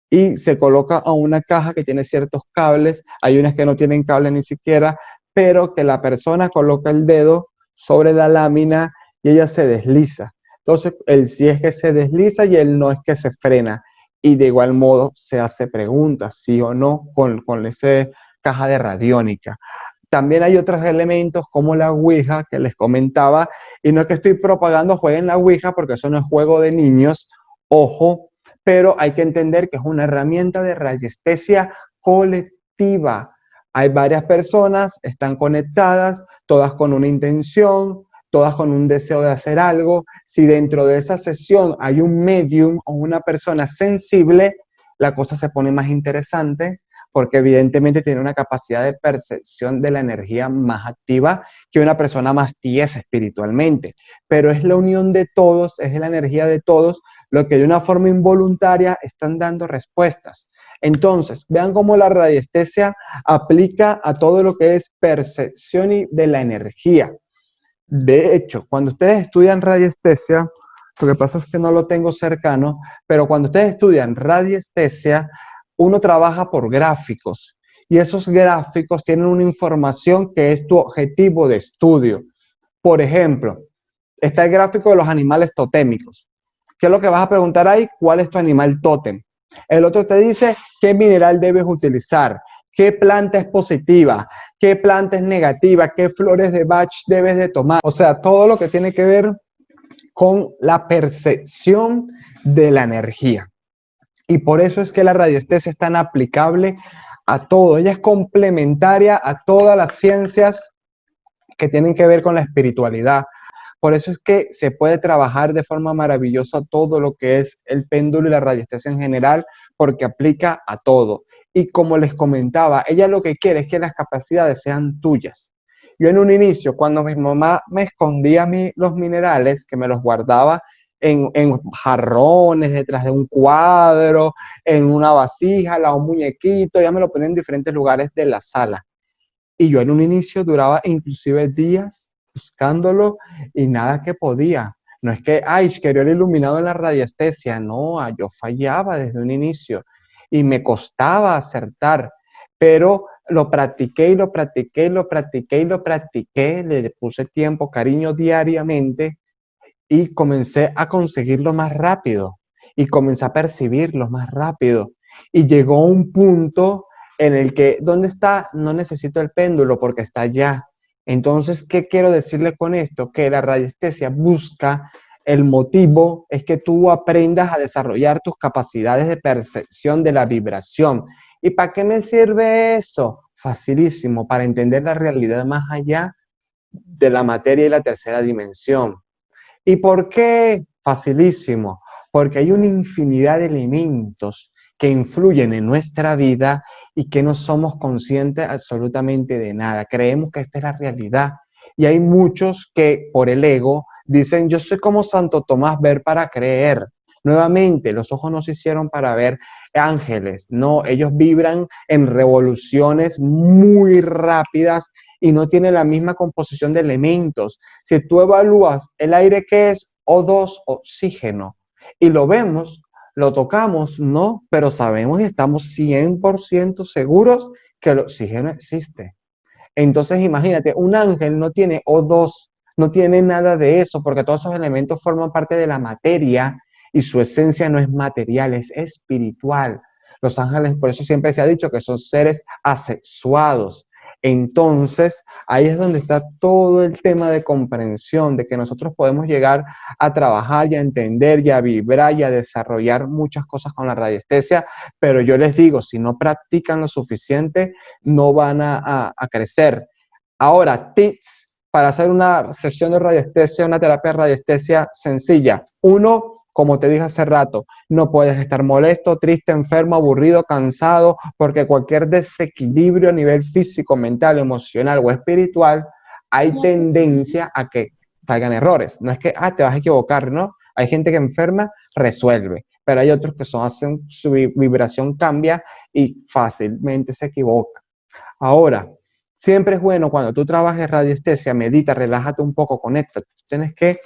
y se coloca a una caja que tiene ciertos cables. Hay unas que no tienen cable ni siquiera, pero que la persona coloca el dedo sobre la lámina y ella se desliza. Entonces, él sí es que se desliza y él no es que se frena. Y de igual modo se hace preguntas, sí o no, con esa caja de radiónica. También hay otros elementos como la Ouija que les comentaba, y no es que estoy propagando jueguen la Ouija porque eso no es juego de niños, ojo, pero hay que entender que es una herramienta de radiestesia colectiva. Hay varias personas, están conectadas, todas con una intención, todas con un deseo de hacer algo. Si dentro de esa sesión hay un medium o una persona sensible, la cosa se pone más interesante porque evidentemente tiene una capacidad de percepción de la energía más activa que una persona más tiesa espiritualmente. Pero es la unión de todos, es la energía de todos, lo que de una forma involuntaria están dando respuestas. Entonces, vean cómo la radiestesia aplica a todo lo que es percepción de la energía. De hecho, cuando ustedes estudian radiestesia, lo que pasa es que no lo tengo cercano, pero cuando ustedes estudian radiestesia, uno trabaja por gráficos y esos gráficos tienen una información que es tu objetivo de estudio. Por ejemplo, está el gráfico de los animales totémicos. ¿Qué es lo que vas a preguntar ahí? ¿Cuál es tu animal tótem? El otro te dice qué mineral debes utilizar, qué planta es positiva, qué planta es negativa, qué flores de Bach debes de tomar. O sea, todo lo que tiene que ver con la percepción de la energía. Y por eso es que la radiestesia es tan aplicable a todo. Ella es complementaria a todas las ciencias que tienen que ver con la espiritualidad. Por eso es que se puede trabajar de forma maravillosa todo lo que es el péndulo y la radiestesia en general, porque aplica a todo. Y como les comentaba, ella lo que quiere es que las capacidades sean tuyas. Yo en un inicio, cuando mi mamá me escondía los minerales, que me los guardaba en jarrones, detrás de un cuadro, en una vasija, la un muñequito, ya me lo ponía en diferentes lugares de la sala. Y yo en un inicio duraba inclusive días buscándolo y nada que podía. No es que, ay, quería el iluminado en la radiestesia. No, yo fallaba desde un inicio y me costaba acertar, pero lo practiqué y lo practiqué y lo practiqué y lo practiqué. Le puse tiempo, cariño diariamente y comencé a conseguirlo más rápido y comencé a percibirlo más rápido. Y llegó un punto en el que, ¿dónde está? No necesito el péndulo porque está allá. Entonces, ¿qué quiero decirle con esto? Que la radiestesia busca, el motivo es que tú aprendas a desarrollar tus capacidades de percepción de la vibración. ¿Y para qué me sirve eso? Facilísimo, para entender la realidad más allá de la materia y la tercera dimensión. ¿Y por qué? Facilísimo, porque hay una infinidad de elementos que influyen en nuestra vida y que no somos conscientes absolutamente de nada. Creemos que esta es la realidad. Y hay muchos que por el ego dicen, yo soy como Santo Tomás, ver para creer. Nuevamente, los ojos no se hicieron para ver ángeles, no, ellos vibran en revoluciones muy rápidas y no tienen la misma composición de elementos. Si tú evalúas el aire que es O2, oxígeno, y lo vemos, lo tocamos, no, pero sabemos y estamos 100% seguros que el oxígeno existe. Entonces, imagínate, un ángel no tiene O2, no tiene nada de eso, porque todos esos elementos forman parte de la materia y su esencia no es material, es espiritual. Los ángeles, por eso siempre se ha dicho que son seres asexuados. Entonces, ahí es donde está todo el tema de comprensión, de que nosotros podemos llegar a trabajar y a entender y a vibrar y a desarrollar muchas cosas con la radiestesia, pero yo les digo, si no practican lo suficiente, no van a crecer. Ahora, tips para hacer una sesión de radiestesia, una terapia de radiestesia sencilla. Uno, como te dije hace rato, no puedes estar molesto, triste, enfermo, aburrido, cansado, porque cualquier desequilibrio a nivel físico, mental, emocional o espiritual, hay tendencia a que salgan errores. No es que, te vas a equivocar, ¿no? Hay gente que enferma, resuelve, pero hay otros que hacen su vibración cambia y fácilmente se equivoca. Ahora, siempre es bueno cuando tú trabajes radiestesia, medita, relájate un poco, conéctate. Tienes que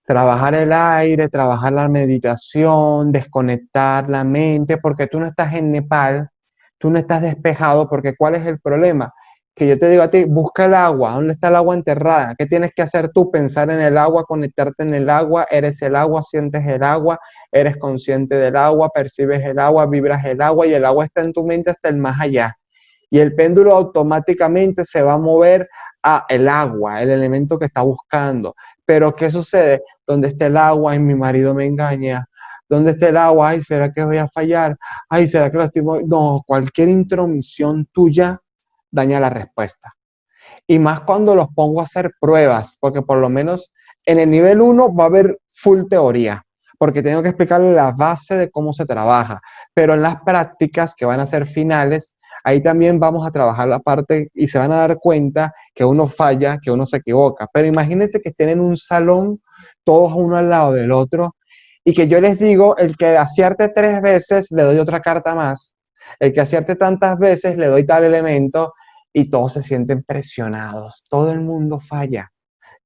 trabajar el aire, trabajar la meditación, desconectar la mente, porque tú no estás en Nepal, tú no estás despejado, porque ¿cuál es el problema? Que yo te digo a ti, busca el agua, ¿dónde está el agua enterrada? ¿Qué tienes que hacer tú? Pensar en el agua, conectarte en el agua, eres el agua, sientes el agua, eres consciente del agua, percibes el agua, vibras el agua y el agua está en tu mente hasta el más allá. Y el péndulo automáticamente se va a mover a el agua, el elemento que está buscando. Pero ¿qué sucede? ¿Dónde está el agua? Ay, mi marido me engaña. ¿Dónde está el agua? Ay, ¿será que voy a fallar? Ay, ¿será que lo estoy... No, cualquier intromisión tuya daña la respuesta. Y más cuando los pongo a hacer pruebas, porque por lo menos en el nivel 1 va a haber full teoría, porque tengo que explicarle la base de cómo se trabaja. Pero en las prácticas que van a ser finales, ahí también vamos a trabajar la parte y se van a dar cuenta que uno falla, que uno se equivoca. Pero imagínense que estén en un salón, todos uno al lado del otro, y que yo les digo, el que acierte 3 veces, le doy otra carta más. El que acierte tantas veces, le doy tal elemento, y todos se sienten presionados. Todo el mundo falla,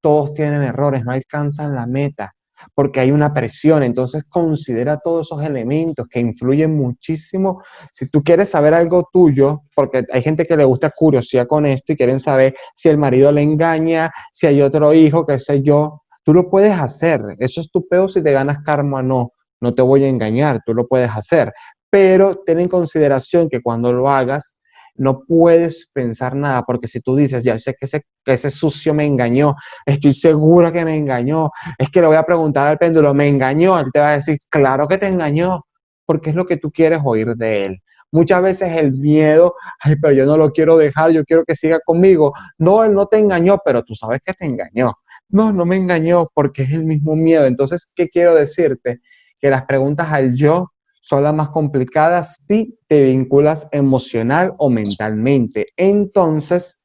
todos tienen errores, no alcanzan la meta porque hay una presión. Entonces considera todos esos elementos que influyen muchísimo. Si tú quieres saber algo tuyo, porque hay gente que le gusta curiosidad con esto y quieren saber si el marido le engaña, si hay otro hijo, qué sé yo, tú lo puedes hacer. Eso es tu peor si te ganas karma o no. No te voy a engañar, tú lo puedes hacer. Pero ten en consideración que cuando lo hagas, no puedes pensar nada, porque si tú dices, ya sé que ese sucio me engañó, estoy segura que me engañó, es que le voy a preguntar al péndulo, ¿me engañó? Él te va a decir, claro que te engañó, porque es lo que tú quieres oír de él. Muchas veces el miedo, ay, pero yo no lo quiero dejar, yo quiero que siga conmigo. No, él no te engañó, pero tú sabes que te engañó. No, no me engañó porque es el mismo miedo. Entonces, ¿qué quiero decirte? Que las preguntas al yo son las más complicadas si te vinculas emocional o mentalmente. Entonces,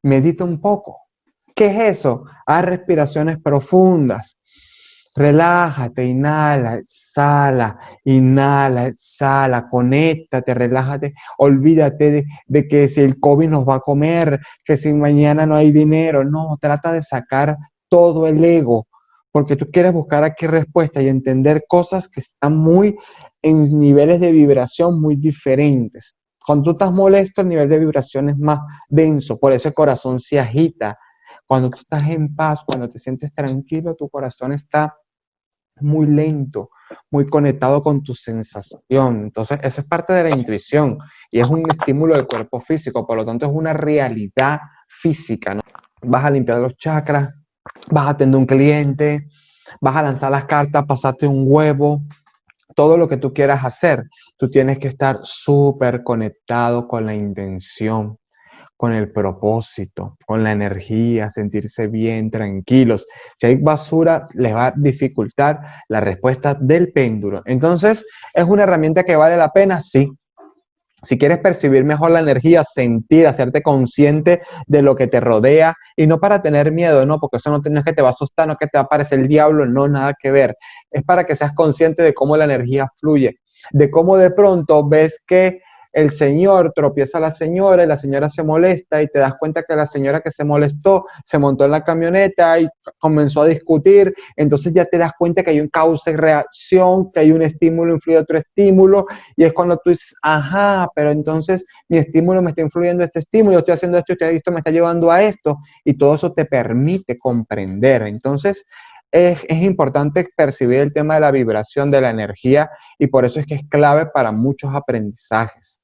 medita un poco. ¿Qué es eso? Haz respiraciones profundas. Relájate, inhala, exhala, conéctate, relájate, olvídate de que si el COVID nos va a comer, que si mañana no hay dinero, no, trata de sacar todo el ego, porque tú quieres buscar aquí respuesta y entender cosas que están muy en niveles de vibración muy diferentes. Cuando tú estás molesto, el nivel de vibración es más denso, por eso el corazón se agita. Cuando tú estás en paz, cuando te sientes tranquilo, tu corazón está muy lento, muy conectado con tu sensación. Entonces, eso es parte de la intuición y es un estímulo del cuerpo físico, por lo tanto, es una realidad física, ¿no? Vas a limpiar los chakras, vas a atender un cliente, vas a lanzar las cartas, pasarte un huevo, todo lo que tú quieras hacer. Tú tienes que estar súper conectado con la intención, con el propósito, con la energía, sentirse bien, tranquilos. Si hay basura, les va a dificultar la respuesta del péndulo. Entonces, ¿es una herramienta que vale la pena? Sí. Si quieres percibir mejor la energía, sentir, hacerte consciente de lo que te rodea y no para tener miedo, no, porque eso no es que te va a asustar, no es que te va a aparecer el diablo, no, nada que ver. Es para que seas consciente de cómo la energía fluye, de cómo de pronto ves que el señor tropieza a la señora y la señora se molesta y te das cuenta que la señora que se molestó se montó en la camioneta y comenzó a discutir, entonces ya te das cuenta que hay un causa y reacción, que hay un estímulo influye a otro estímulo y es cuando tú dices, ajá, pero entonces mi estímulo me está influyendo este estímulo, yo estoy haciendo esto me está llevando a esto y todo eso te permite comprender. Entonces es importante percibir el tema de la vibración, de la energía y por eso es que es clave para muchos aprendizajes.